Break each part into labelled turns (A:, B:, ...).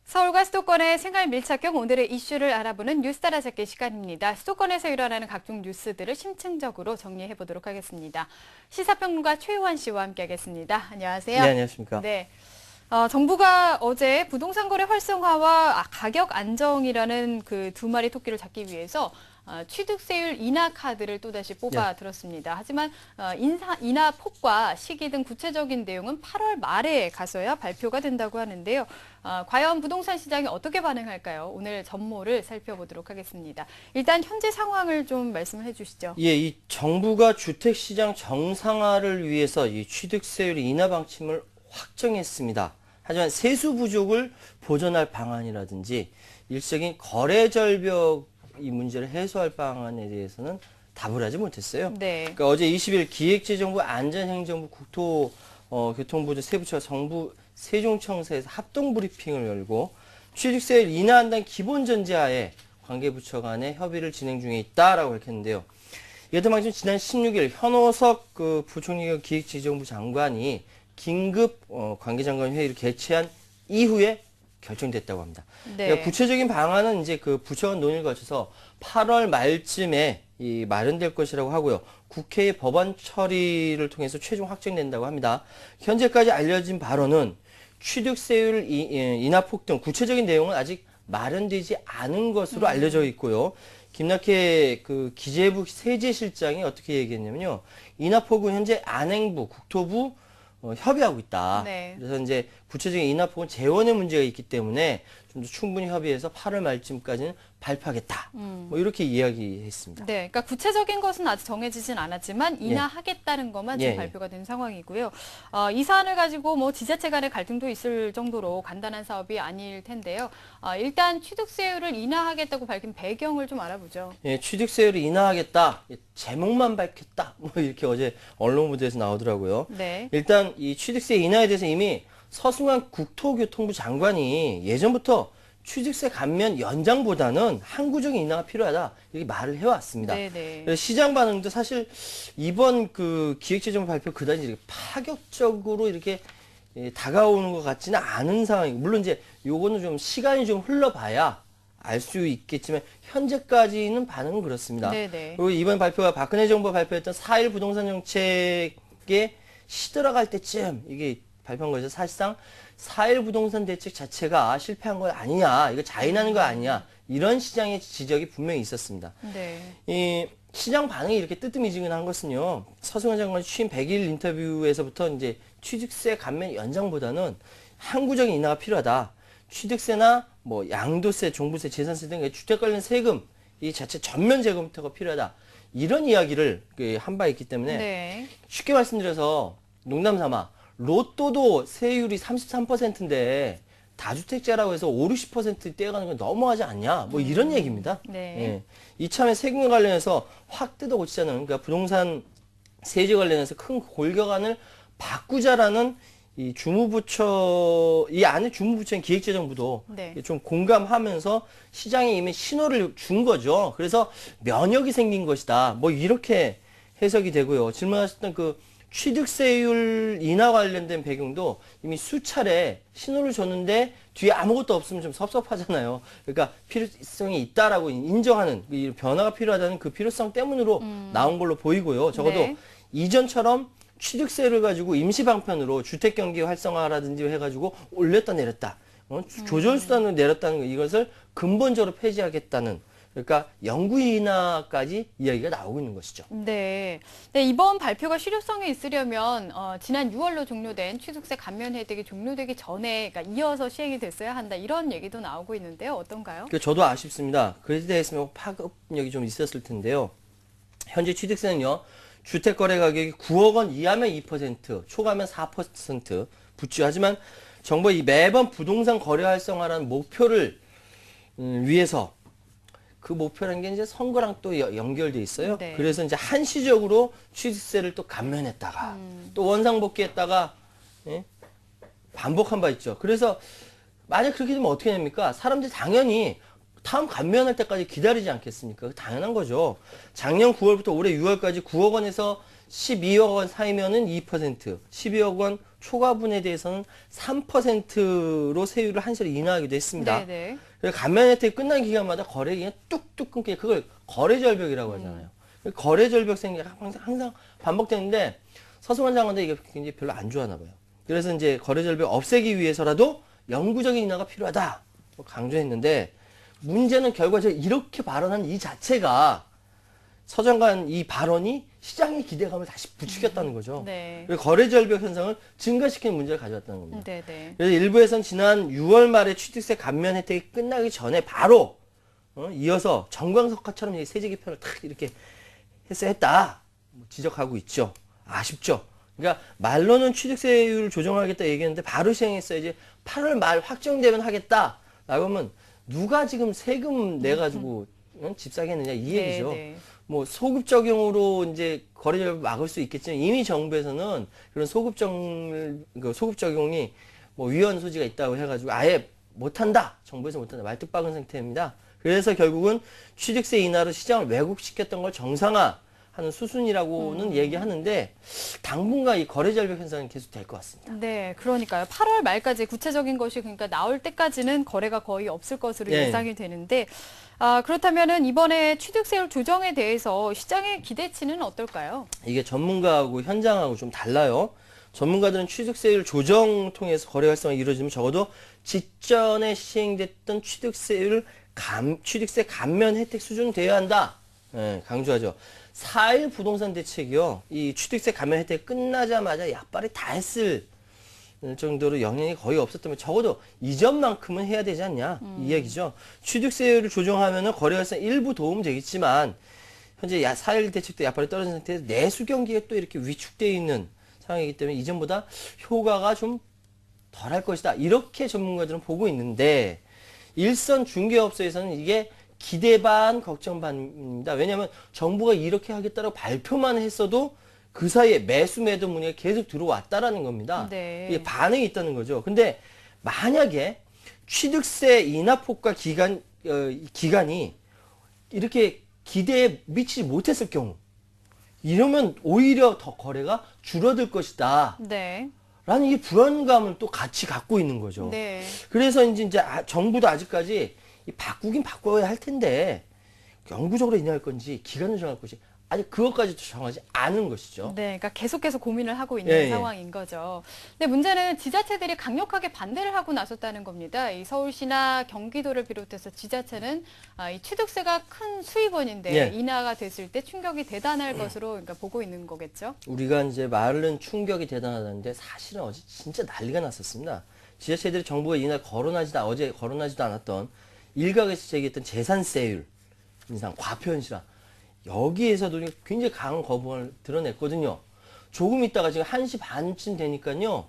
A: 서울과 수도권의 생활 밀착형 오늘의 이슈를 알아보는 뉴스 따라잡기 시간입니다. 수도권에서 일어나는 각종 뉴스들을 심층적으로 정리해 보도록 하겠습니다. 시사평론가 최유환 씨와 함께하겠습니다. 안녕하세요.
B: 네, 안녕하십니까.
A: 네. 정부가 어제 부동산 거래 활성화와 가격 안정이라는 그 두 마리 토끼를 잡기 위해서 취득세율 인하 카드를 또다시 뽑아 들었습니다. 하지만 인하 폭과 시기 등 구체적인 내용은 8월 말에 가서야 발표가 된다고 하는데요. 과연 부동산 시장이 어떻게 반응할까요? 오늘 전모를 살펴보도록 하겠습니다. 일단 현재 상황을 좀 말씀을 해주시죠.
B: 예, 이 정부가 주택시장 정상화를 위해서 이 취득세율 인하 방침을 확정했습니다. 하지만 세수 부족을 보전할 방안이라든지 일적인 거래 절벽 이 문제를 해소할 방안에 대해서는 답을 하지 못했어요.
A: 네.
B: 그러니까 어제 20일 기획재정부, 안전행정부, 국토교통부 세부처가 정부 세종청사에서 합동 브리핑을 열고 취득세를 인하한다는 기본 전제하에 관계부처 간의 협의를 진행 중에 있다라고 밝혔는데요. 이에 대해 지난 16일 현호석 부총리가 기획재정부 장관이 긴급 관계장관 회의를 개최한 이후에 결정됐다고 합니다.
A: 네.
B: 그러니까 구체적인 방안은 이제 그 부처 간 논의를 거쳐서 8월 말쯤에 마련될 것이라고 하고요. 국회의 법안 처리를 통해서 최종 확정된다고 합니다. 현재까지 알려진 바로는 취득세율 인하 폭 등 구체적인 내용은 아직 마련되지 않은 것으로 알려져 있고요. 김낙혜 그 기재부 세제실장이 어떻게 얘기했냐면요. 인하폭은 현재 안행부, 국토부 협의하고 있다.
A: 네.
B: 그래서 이제 구체적인 인하폭은 재원의 문제가 있기 때문에 좀 더 충분히 협의해서 8월 말쯤까지는 발표하겠다. 뭐 이렇게 이야기했습니다.
A: 네, 그러니까 구체적인 것은 아직 정해지진 않았지만 인하하겠다는 것만 지금 발표가 된 상황이고요. 이 사안을 가지고 뭐 지자체 간의 갈등도 있을 정도로 간단한 사업이 아닐 텐데요. 일단 취득세율을 인하하겠다고 밝힌 배경을 좀 알아보죠.
B: 예, 취득세율을 인하하겠다. 제목만 밝혔다. 뭐 이렇게 어제 언론 보도에서 나오더라고요.
A: 네.
B: 일단 이 취득세 인하에 대해서 이미 서승환 국토교통부 장관이 예전부터 취득세 감면 연장보다는 항구적인 인하가 필요하다 이렇게 말을 해왔습니다.
A: 네네.
B: 그래서 시장 반응도 사실 이번 그 기획재정 발표 그다지 이렇게 파격적으로 이렇게 다가오는 것 같지는 않은 상황이고 물론 이제 요거는 좀 시간이 좀 흘러봐야 알 수 있겠지만 현재까지는 반응은 그렇습니다.
A: 네네.
B: 그리고 이번 발표가 박근혜 정부가 발표했던 4.1 부동산 정책에 시들어갈 때쯤 이게 발표한 거죠. 사실상 4.1 부동산 대책 자체가 실패한 건 아니냐, 이거 자인하는 거 아니냐, 이런 시장의 지적이 분명히 있었습니다.
A: 네.
B: 이 시장 반응이 이렇게 뜨뜻미지근한 것은요, 서승환 장관 취임 100일 인터뷰에서부터 이제 취득세 감면 연장보다는 항구적인 인하가 필요하다. 취득세나 뭐 양도세, 종부세, 재산세 등 주택 관련 세금 이 자체 전면 재검토가 필요하다. 이런 이야기를 한 바 있기 때문에
A: 네.
B: 쉽게 말씀드려서 농담 삼아 로또도 세율이 33%인데 다주택자라고 해서 5, 60% 떼어가는 건 너무하지 않냐? 뭐 이런 얘기입니다.
A: 네.
B: 예. 이참에 세금과 관련해서 확 뜯어 고치자는 그러니까 부동산 세제 관련해서 큰 골격안을 바꾸자라는 이 주무부처 이 안에 주무부처인 기획재정부도
A: 네.
B: 좀 공감하면서 시장에 이미 신호를 준 거죠. 그래서 면역이 생긴 것이다. 뭐 이렇게 해석이 되고요. 질문하셨던 그 취득세율 인하 관련된 배경도 이미 수차례 신호를 줬는데 뒤에 아무것도 없으면 좀 섭섭하잖아요. 그러니까 필요성이 있다라고 인정하는 이 변화가 필요하다는 그 필요성 때문으로 나온 걸로 보이고요. 적어도
A: 네.
B: 이전처럼 취득세를 가지고 임시 방편으로 주택 경기 활성화라든지 해가지고 올렸다 내렸다 조절 수단으로 내렸다는 거 이것을 근본적으로 폐지하겠다는 그러니까 영구 인하까지 이야기가 나오고 있는 것이죠.
A: 네. 네, 이번 발표가 실효성이 있으려면 지난 6월로 종료된 취득세 감면 혜택이 종료되기 전에 그러니까 이어서 시행이 됐어야 한다 이런 얘기도 나오고 있는데요. 어떤가요?
B: 저도 아쉽습니다. 그에 대해서는 파급력이 좀 있었을 텐데요. 현재 취득세는요. 주택거래 가격이 9억 원 이하면 2%, 초과하면 4% 붙죠. 하지만 정부가 이 매번 부동산 거래 활성화라는 목표를 위해서 그 목표라는 게 이제 선거랑 또 연결돼 있어요.
A: 네.
B: 그래서 이제 한시적으로 취득세를 또 감면했다가 또 원상복귀했다가 예? 반복한 바 있죠. 그래서 만약 그렇게 되면 어떻게 됩니까? 사람들이 당연히 다음 감면할 때까지 기다리지 않겠습니까? 당연한 거죠. 작년 9월부터 올해 6월까지 9억 원에서 12억 원 사이면은 2%, 12억 원 초과분에 대해서는 3%로 세율을 한시로 인하하기도 했습니다.
A: 네네.
B: 그래서 감면 혜택이 끝난 기간마다 거래액이 그냥 뚝뚝 끊게 그걸 거래절벽이라고 하잖아요. 거래절벽 생기가 항상 반복되는데 서승환 장관도 이게 굉장히 별로 안 좋아하나 봐요. 그래서 이제 거래절벽 없애기 위해서라도 영구적인 인하가 필요하다 강조했는데 문제는 결과적으로 이렇게 발언한 이 자체가 서 장관 이 발언이 시장의 기대감을 다시 부추겼다는 거죠.
A: 네.
B: 그래서 거래절벽 현상을 증가시키는 문제를 가져왔다는 겁니다.
A: 네네.
B: 그래서 일부에서는 지난 6월 말에 취득세 감면 혜택이 끝나기 전에 바로 이어서 정광석화처럼 세제 개편을 탁 이렇게 했다 지적하고 있죠. 아쉽죠. 그러니까 말로는 취득세율을 조정하겠다 얘기했는데 바로 시행했어야지 8월 말 확정되면 하겠다라고 하면 누가 지금 세금 내가지고 집 사겠느냐 이 얘기죠.
A: 네네.
B: 뭐 소급 적용으로 이제 거래를 막을 수 있겠지만 이미 정부에서는 그런 소급 적용이 뭐 위헌 소지가 있다고 해가지고 아예 못한다. 정부에서 못한다. 말뚝 박은 상태입니다. 그래서 결국은 취득세 인하로 시장을 왜곡시켰던 걸 정상화하는 수순이라고는 얘기하는데 당분간 이 거래절벽 현상은 계속 될 것 같습니다.
A: 네, 그러니까요. 8월 말까지 구체적인 것이 그러니까 나올 때까지는 거래가 거의 없을 것으로
B: 네.
A: 예상이 되는데 그렇다면은 이번에 취득세율 조정에 대해서 시장의 기대치는 어떨까요?
B: 이게 전문가하고 현장하고 좀 달라요. 전문가들은 취득세율 조정 통해서 거래 활성화가 이루어지면 적어도 직전에 시행됐던 취득세 감면 혜택 수준은 되어야 한다. 예, 강조하죠. 4일 부동산 대책이요. 이 취득세 감면 혜택 끝나자마자 약발이 다 했을 정도로 영향이 거의 없었다면 적어도 이전만큼은 해야 되지 않냐 이 얘기죠. 취득세율을 조정하면은 거래 활성 일부 도움 되겠지만 현재 4일 대책도 약발이 떨어진 상태에서 내수 경기가 또 이렇게 위축되어 있는 상황이기 때문에 이전보다 효과가 좀 덜할 것이다. 이렇게 전문가들은 보고 있는데 일선 중개업소에서는 이게 기대 반 걱정 반입니다. 왜냐하면 정부가 이렇게 하겠다고 발표만 했어도 그 사이에 매수 매도 문의가 계속 들어왔다라는 겁니다.
A: 네.
B: 이게 반응이 있다는 거죠. 근데 만약에 취득세 인하 효과 기간이 이렇게 기대에 미치지 못했을 경우 이러면 오히려 더 거래가 줄어들 것이다.
A: 네.
B: 라는 이 불안감을 또 같이 갖고 있는 거죠.
A: 네.
B: 그래서 이제 정부도 아직까지 바꾸긴 바꿔야 할 텐데 영구적으로 인하할 건지 기간을 정할 건지 아직 그것까지도 정하지 않은 것이죠.
A: 네, 그러니까 계속해서 고민을 하고 있는
B: 예, 예.
A: 상황인 거죠. 근데 문제는 지자체들이 강력하게 반대를 하고 나섰다는 겁니다. 이 서울시나 경기도를 비롯해서 지자체는 이 취득세가 큰 수입원인데
B: 예.
A: 인하가 됐을 때 충격이 대단할 것으로 그러니까 보고 있는 거겠죠.
B: 우리가 이제 말은 충격이 대단하다는데 사실은 어제 진짜 난리가 났었습니다. 지자체들이 정부가 이날 어제 거론하지도 않았던 일각에서 제기했던 재산세율 인상, 과표 현실화 여기에서도 굉장히 강한 거부감을 드러냈거든요. 조금 있다가 지금 1시 반쯤 되니까요.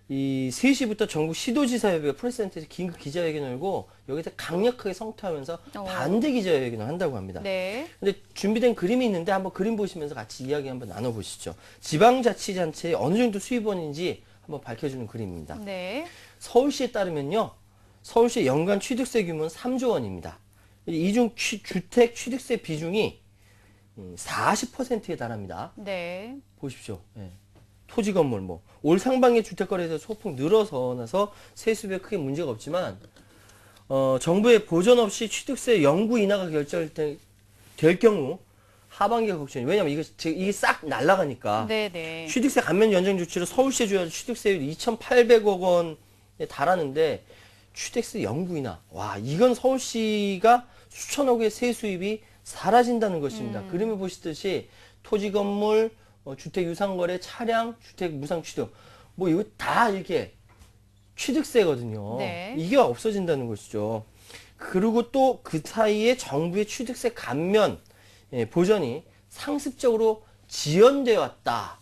B: 이 3시부터 전국 시도지사협의회 프레스센터에서 긴급 기자회견을 열고 여기서 강력하게 성토하면서 반대 기자회견을 한다고 합니다.
A: 네.
B: 근데 준비된 그림이 있는데 한번 그림 보시면서 같이 이야기 한번 나눠보시죠. 지방자치단체의 어느 정도 수입원인지 한번 밝혀주는 그림입니다.
A: 네.
B: 서울시에 따르면요. 서울시 연간 취득세 규모는 3조 원입니다. 이중 주택 취득세 비중이 40%에 달합니다.
A: 네.
B: 보십시오. 예. 토지 건물 올 상반기 주택 거래에서 소폭 늘어서 나서 세수비에 크게 문제가 없지만 정부의 보전 없이 취득세 영구 인하가 결정될 경우 하반기가 걱정이. 왜냐면 이게 싹 날아가니까.
A: 네.
B: 취득세 감면 연장 조치로 서울시에 주어진 취득세율 2,800억 원에 달하는데 취득세 영구 인하. 와, 이건 서울시가 수천억의 세수입이 사라진다는 것입니다. 그림을 보시듯이 토지 건물, 주택 유상거래, 차량, 주택 무상 취득 이거 다 이렇게 취득세거든요.
A: 네.
B: 이게 없어진다는 것이죠. 그리고 또 그 사이에 정부의 취득세 감면 보전이 상습적으로 지연되어 왔다.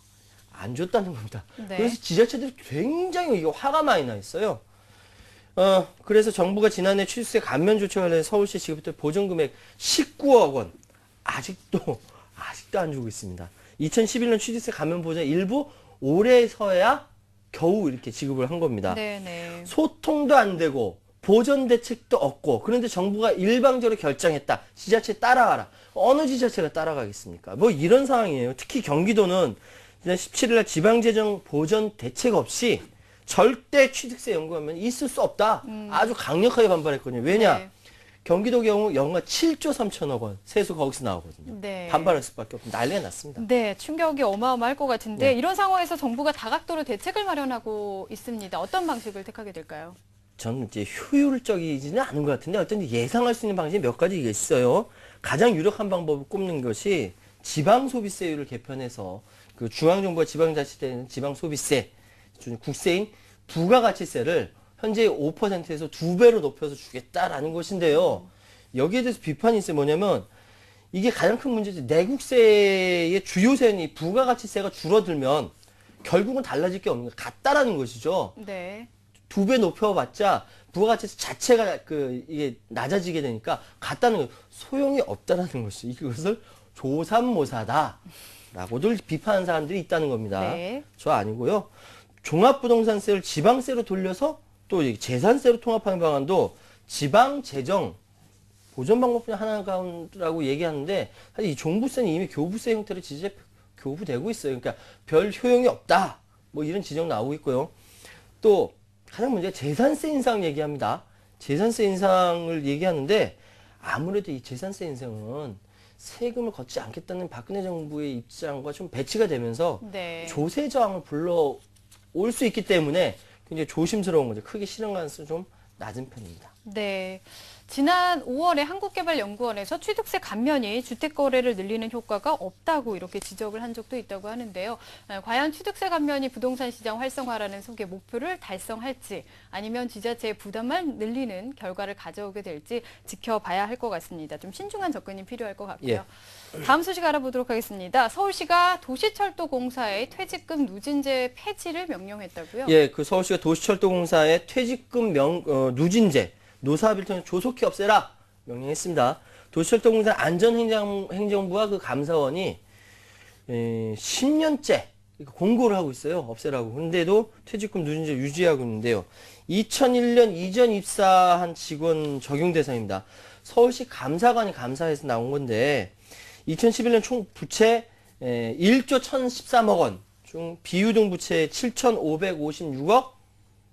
B: 안 줬다는 겁니다.
A: 네.
B: 그래서 지자체들이 굉장히 이거 화가 많이 나 있어요. 그래서 정부가 지난해 취득세 감면 조치 관련해서 서울시 지급했던 보전금액 19억 원 아직도 안 주고 있습니다. 2011년 취득세 감면 보전 일부 올해서야 겨우 이렇게 지급을 한 겁니다.
A: 네.
B: 소통도 안 되고 보전 대책도 없고 그런데 정부가 일방적으로 결정했다. 지자체 따라가라. 어느 지자체가 따라가겠습니까? 뭐 이런 상황이에요. 특히 경기도는 지난 17일 날 지방재정 보전 대책 없이 절대 취득세 연구하면 있을 수 없다. 아주 강력하게 반발했거든요. 왜냐?
A: 네.
B: 경기도 경우 연간 7조 3천억 원 세수 거기서 나오거든요.
A: 네.
B: 반발할 수밖에 없고 난리가 났습니다.
A: 네, 충격이 어마어마할 것 같은데
B: 네.
A: 이런 상황에서 정부가 다각도로 대책을 마련하고 있습니다. 어떤 방식을 택하게 될까요?
B: 저는 이제 효율적이지는 않은 것 같은데 어떤 예상할 수 있는 방식이 몇 가지 있어요. 가장 유력한 방법을 꼽는 것이 지방소비세율을 개편해서 그 중앙정부가 지방자치대는 지방소비세, 국세인 부가가치세를 현재 5%에서 2배로 높여서 주겠다라는 것인데요. 여기에 대해서 비판이 있어요. 뭐냐면 이게 가장 큰 문제죠. 내국세의 주요세는 이 부가가치세가 줄어들면 결국은 달라질 게 없는 거예요. 같다라는 것이죠.
A: 네.
B: 2배 높여봤자 부가가치세 자체가 이게 낮아지게 되니까 같다는 거예요. 소용이 없다라는 것이 이것을 조삼모사다라고들 비판하는 사람들이 있다는 겁니다.
A: 네.
B: 저 아니고요. 종합부동산세를 지방세로 돌려서 또 재산세로 통합하는 방안도 지방재정 보전 방법 중 하나라고 얘기하는데 사실 이 종부세는 이미 교부세 형태로 지자체 교부되고 있어요. 그러니까 별 효용이 없다. 뭐 이런 지적 나오고 있고요. 또 가장 문제가 재산세 인상 얘기합니다. 재산세 인상을 얘기하는데 아무래도 이 재산세 인상은 세금을 걷지 않겠다는 박근혜 정부의 입장과 좀 배치가 되면서
A: 네.
B: 조세 저항을 불러올 수 있기 때문에 굉장히 조심스러운 거죠. 크게 실현 가능성이 좀 낮은 편입니다.
A: 네. 지난 5월에 한국개발연구원에서 취득세 감면이 주택 거래를 늘리는 효과가 없다고 이렇게 지적을 한 적도 있다고 하는데요. 과연 취득세 감면이 부동산 시장 활성화라는 속의 목표를 달성할지 아니면 지자체의 부담만 늘리는 결과를 가져오게 될지 지켜봐야 할 것 같습니다. 좀 신중한 접근이 필요할 것 같고요. 다음 소식 알아보도록 하겠습니다. 서울시가 도시철도공사의 퇴직금 누진제 폐지를 명령했다고요?
B: 예, 그 서울시가 도시철도공사의 퇴직금 누진제 노사합의를 통해 조속히 없애라 명령했습니다. 도시철도공사 안전행정부와 그 감사원이 10년째 공고를 하고 있어요. 없애라고. 근데도 퇴직금 누진제 유지하고 있는데요. 2001년 이전 입사한 직원 적용 대상입니다. 서울시 감사관이 감사해서 나온 건데 2011년 총 부채 1조 1,013억 원 중 비유동 부채 7,556억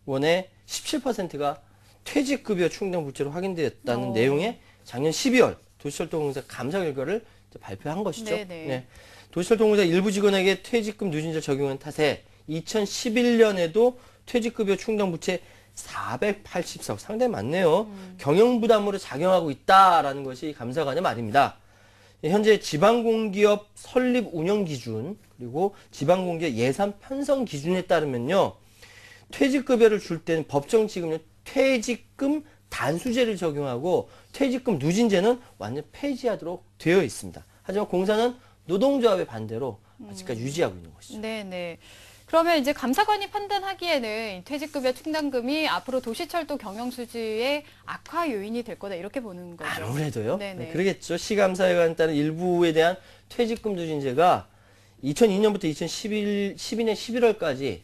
B: 원의 17%가 퇴직급여 충당 부채로 확인되었다는 내용의 작년 12월 도시철도공사 감사 결과를 발표한 것이죠. 네. 도시철도공사 일부 직원에게 퇴직금 누진제 적용한 탓에 2011년에도 퇴직급여 충당 부채 484억 상당히 많네요. 경영부담으로 작용하고 있다라는 것이 감사관의 말입니다. 현재 지방공기업 설립 운영 기준 그리고 지방공기업 예산 편성 기준에 따르면요. 퇴직급여를 줄 때는 법정 지금요. 퇴직금 단수제를 적용하고 퇴직금 누진제는 완전 폐지하도록 되어 있습니다. 하지만 공사는 노동조합의 반대로 아직까지 유지하고 있는 것이죠.
A: 네네. 그러면 이제 감사관이 판단하기에는 퇴직급여 충당금이 앞으로 도시철도 경영수지의 악화 요인이 될 거다 이렇게 보는 거죠.
B: 아무래도요.
A: 네네.
B: 네, 그러겠죠. 시감사에 따른 일부에 대한 퇴직금 누진제가 2002년부터 2012년 11월까지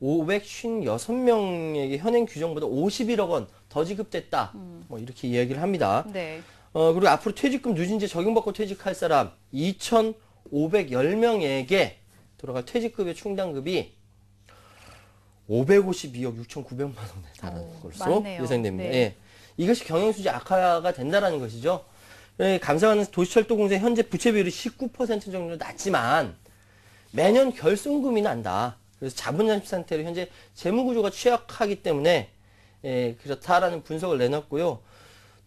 B: 556명에게 현행 규정보다 51억 원 더 지급됐다. 뭐 이렇게 이야기를 합니다.
A: 네.
B: 그리고 앞으로 퇴직금 누진제 적용받고 퇴직할 사람 2,510명에게 돌아갈 퇴직급여 충당금이 552억 6,900만 원에 달하는 것으로
A: 많네요.
B: 예상됩니다.
A: 네.
B: 예. 이것이 경영수지 악화가 된다라는 것이죠. 감사원은 도시철도공사 현재 부채 비율이 19% 정도 낮지만 매년 결손금이 난다. 그래서 자본잠식 상태로 현재 재무구조가 취약하기 때문에 그렇다라는 분석을 내놨고요.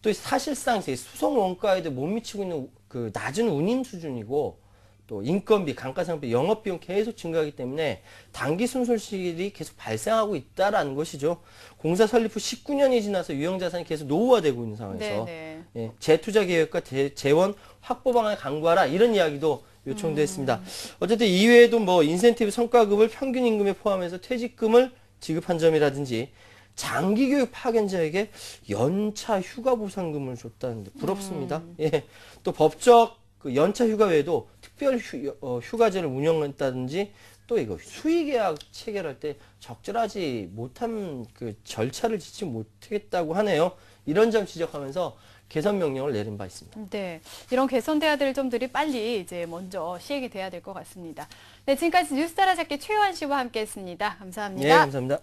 B: 또 사실상 수송 원가에도 못 미치고 있는 그 낮은 운임 수준이고 또 인건비, 감가상각비, 영업비용 계속 증가하기 때문에 단기 순손실이 계속 발생하고 있다라는 것이죠. 공사 설립 후 19년이 지나서 유형자산이 계속 노후화되고 있는 상황에서 재투자 계획과 재원 확보 방안을 강구하라 이런 이야기도 요청됐습니다. 어쨌든 이외에도 뭐 인센티브 성과급을 평균 임금에 포함해서 퇴직금을 지급한 점이라든지 장기 교육 파견자에게 연차 휴가 보상금을 줬다는데 부럽습니다. 예. 또 법적 그 연차 휴가 외에도 특별 휴가제를 운영했다든지 또 이거 수의계약 체결할 때 적절하지 못한 그 절차를 지지 못하겠다고 하네요. 이런 점 지적하면서 개선 명령을 내린 바 있습니다.
A: 네, 이런 개선돼야 될 점들이 빨리 이제 먼저 시행이 돼야 될 것 같습니다. 네, 지금까지 뉴스 따라잡기 최요한 씨와 함께했습니다. 감사합니다.
B: 네, 감사합니다.